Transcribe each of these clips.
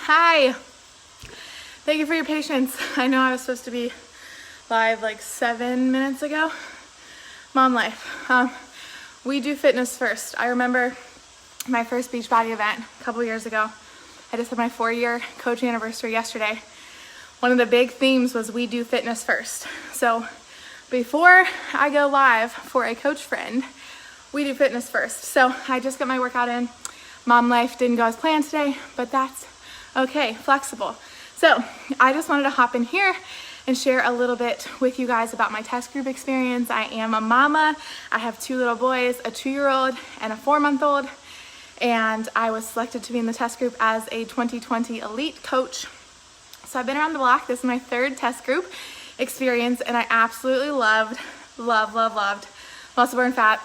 Hi. Thank you for your patience. I know I was supposed to be live like 7 minutes ago. Mom life. We do fitness first. I remember my first Beachbody event a couple years ago. I just had my 4-year coach anniversary yesterday. One of the big themes was we do fitness first. So before I go live for a coach friend, we do fitness first. So I just got my workout in. Mom life didn't go as planned today, but that's okay, flexible. So I just wanted to hop in here and share a little bit with you guys about my test group experience. I am a mama. I have 2 little boys, a 2-year-old and a 4-month-old. And I was selected to be in the test group as a 2020 elite coach. So I've been around the block. This is my 3rd test group experience, and I absolutely loved muscle burn fat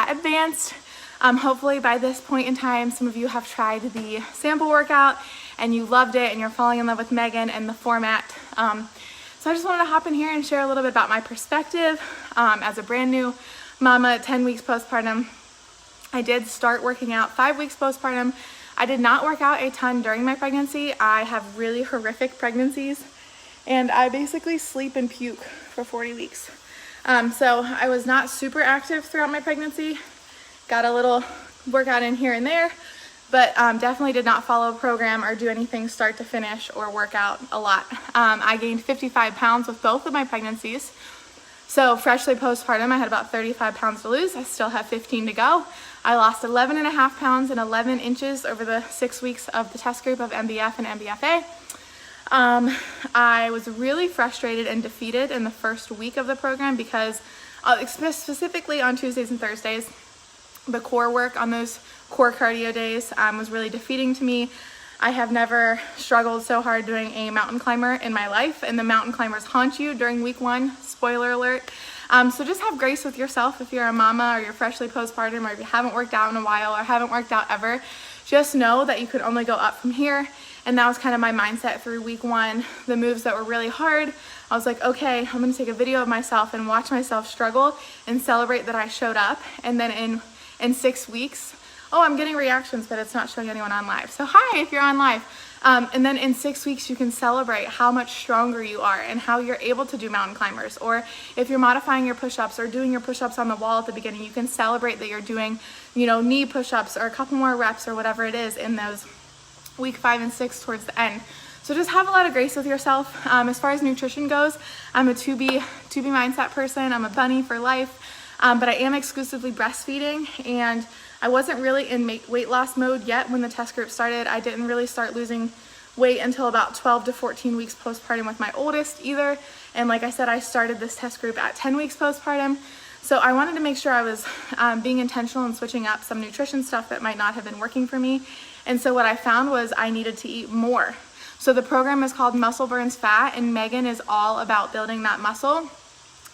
advanced. Hopefully by this point in time, some of you have tried the sample workout and you loved it and you're falling in love with Megan and the format. So I just wanted to hop in here and share a little bit about my perspective as a brand new mama, 10 weeks postpartum. I did start working out 5 weeks postpartum. I did not work out a ton during my pregnancy. I have really horrific pregnancies and I basically sleep and puke for 40 weeks. So I was not super active throughout my pregnancy. Got a little workout in here and there, but definitely did not follow a program or do anything start to finish or work out a lot. I gained 55 pounds with both of my pregnancies. So freshly postpartum, I had about 35 pounds to lose. I still have 15 to go. I lost 11.5 pounds and 11 inches over the 6 weeks of the test group of MBF and MBFA. I was really frustrated and defeated in the first week of the program because specifically on Tuesdays and Thursdays, the core work on those core cardio days was really defeating to me. I have never struggled so hard doing a mountain climber in my life, and the mountain climbers haunt you during week 1, spoiler alert. So just have grace with yourself if you're a mama or you're freshly postpartum or if you haven't worked out in a while or haven't worked out ever. Just know that you could only go up from here, and that was kind of my mindset through week 1. The moves that were really hard, I was like, okay, I'm gonna take a video of myself and watch myself struggle and celebrate that I showed up, and then in 6 weeks, oh, I'm getting reactions, but it's not showing anyone on live. So hi, if you're on live. And then in 6 weeks, you can celebrate how much stronger you are and how you're able to do mountain climbers. Or if you're modifying your push-ups or doing your push-ups on the wall at the beginning, you can celebrate that you're doing, knee push-ups or a couple more reps or whatever it is in those week 5 and 6 towards the end. So just have a lot of grace with yourself. As far as nutrition goes, I'm a 2B mindset person. I'm a bunny for life. But I am exclusively breastfeeding, and I wasn't really in weight loss mode yet when the test group started. I didn't really start losing weight until about 12 to 14 weeks postpartum with my oldest either. And like I said, I started this test group at 10 weeks postpartum. So I wanted to make sure I was being intentional and switching up some nutrition stuff that might not have been working for me. And so what I found was I needed to eat more. So the program is called Muscle Burns Fat, and Megan is all about building that muscle.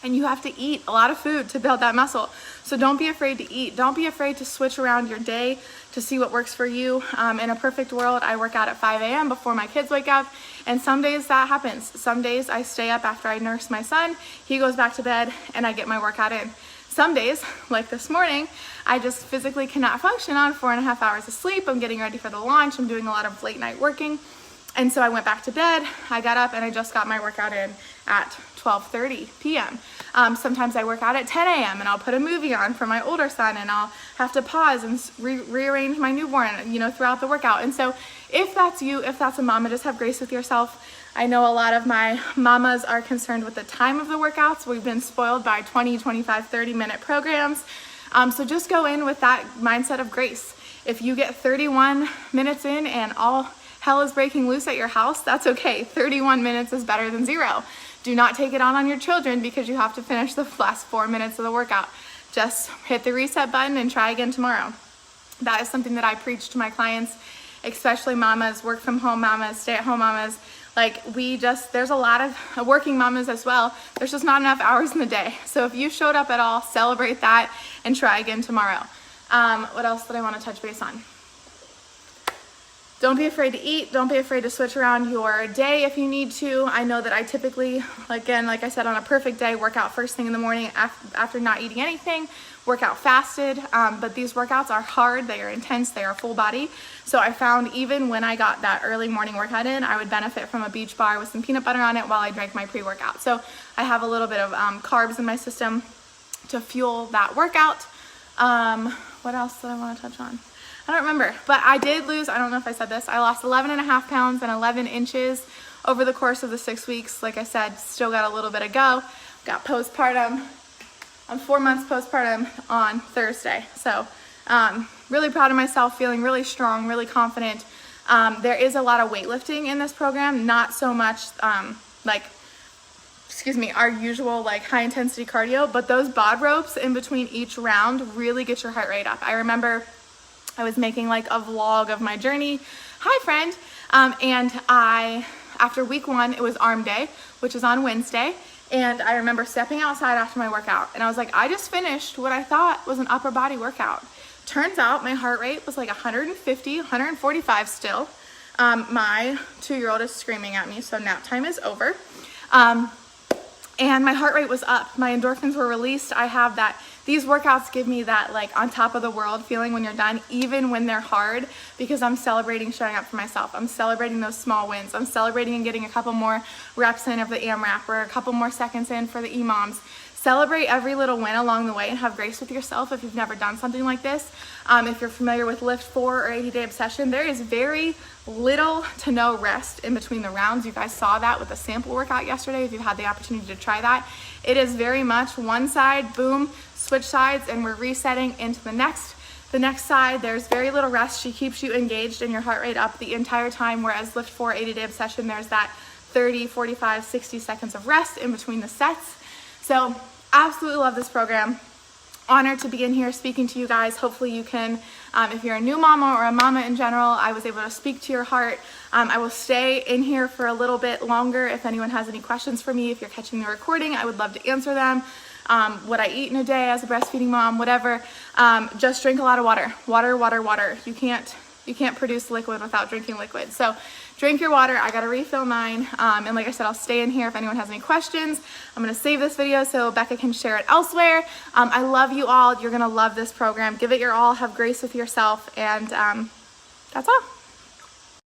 And you have to eat a lot of food to build that muscle. So don't be afraid to eat. Don't be afraid to switch around your day to see what works for you. In a perfect world, I work out at 5 a.m. before my kids wake up. And some days that happens. Some days I stay up after I nurse my son. He goes back to bed and I get my workout in. Some days, like this morning, I just physically cannot function on 4.5 hours of sleep. I'm getting ready for the launch. I'm doing a lot of late night working. And so I went back to bed, I got up, and I just got my workout in at 12:30 p.m. Sometimes I work out at 10 a.m. and I'll put a movie on for my older son, and I'll have to pause and rearrange my newborn, throughout the workout. And so if that's you, if that's a mama, just have grace with yourself. I know a lot of my mamas are concerned with the time of the workouts. We've been spoiled by 20, 25, 30-minute programs. So just go in with that mindset of grace. If you get 31 minutes in and all hell is breaking loose at your house, that's okay. 31 minutes is better than 0. Do not take it on your children because you have to finish the last 4 minutes of the workout. Just hit the reset button and try again tomorrow. That is something that I preach to my clients, especially mamas, work from home mamas, stay at home mamas. There's a lot of working mamas as well. There's just not enough hours in the day. So if you showed up at all, celebrate that and try again tomorrow. What else did I want to touch base on? Don't be afraid to eat. Don't be afraid to switch around your day if you need to. I know that I typically, again, like I said, on a perfect day, work out first thing in the morning after not eating anything, work out fasted. But these workouts are hard, they are intense, they are full body. So I found even when I got that early morning workout in, I would benefit from a beach bar with some peanut butter on it while I drank my pre-workout. So I have a little bit of carbs in my system to fuel that workout. What else did I want to touch on? I don't remember, but I did lose, I don't know if I said this, I lost 11.5 pounds and 11 inches over the course of the 6 weeks. Like I said, still got a little bit to go. Got postpartum. I'm 4 months postpartum on Thursday. So really proud of myself, feeling really strong, really confident. There is a lot of weightlifting in this program, not so much our usual like high intensity cardio, but those bod ropes in between each round really get your heart rate up. I remember I was making like a vlog of my journey. Hi friend. And after week 1, it was arm day, which is on Wednesday. And I remember stepping outside after my workout and I was like, I just finished what I thought was an upper body workout. Turns out my heart rate was like 150, 145 still. My 2-year-old is screaming at me, so nap time is over. And my heart rate was up. My endorphins were released. I have that, these workouts give me that like on top of the world feeling when you're done, even when they're hard, because I'm celebrating showing up for myself. I'm celebrating those small wins. I'm celebrating and getting a couple more reps in of the AMRAP or a couple more seconds in for the EMOMs. Celebrate every little win along the way and have grace with yourself if you've never done something like this. If you're familiar with Lift 4 or 80-Day Obsession, there is very little to no rest in between the rounds. You guys saw that with the sample workout yesterday if you've had the opportunity to try that. It is very much one side, boom, switch sides, and we're resetting into the next side. There's very little rest. She keeps you engaged and your heart rate up the entire time, whereas Lift 4, 80-Day Obsession, there's that 30, 45, 60 seconds of rest in between the sets. So absolutely love this program. Honored to be in here speaking to you guys. Hopefully you can, if you're a new mama or a mama in general, I was able to speak to your heart. I will stay in here for a little bit longer if anyone has any questions for me. If you're catching the recording, I would love to answer them. What I eat in a day as a breastfeeding mom, whatever. Just drink a lot of water. Water, water, water. You can't produce liquid without drinking liquid. So drink your water. I got to refill mine. And like I said, I'll stay in here if anyone has any questions. I'm going to save this video so Becca can share it elsewhere. I love you all. You're going to love this program. Give it your all. Have grace with yourself. And that's all.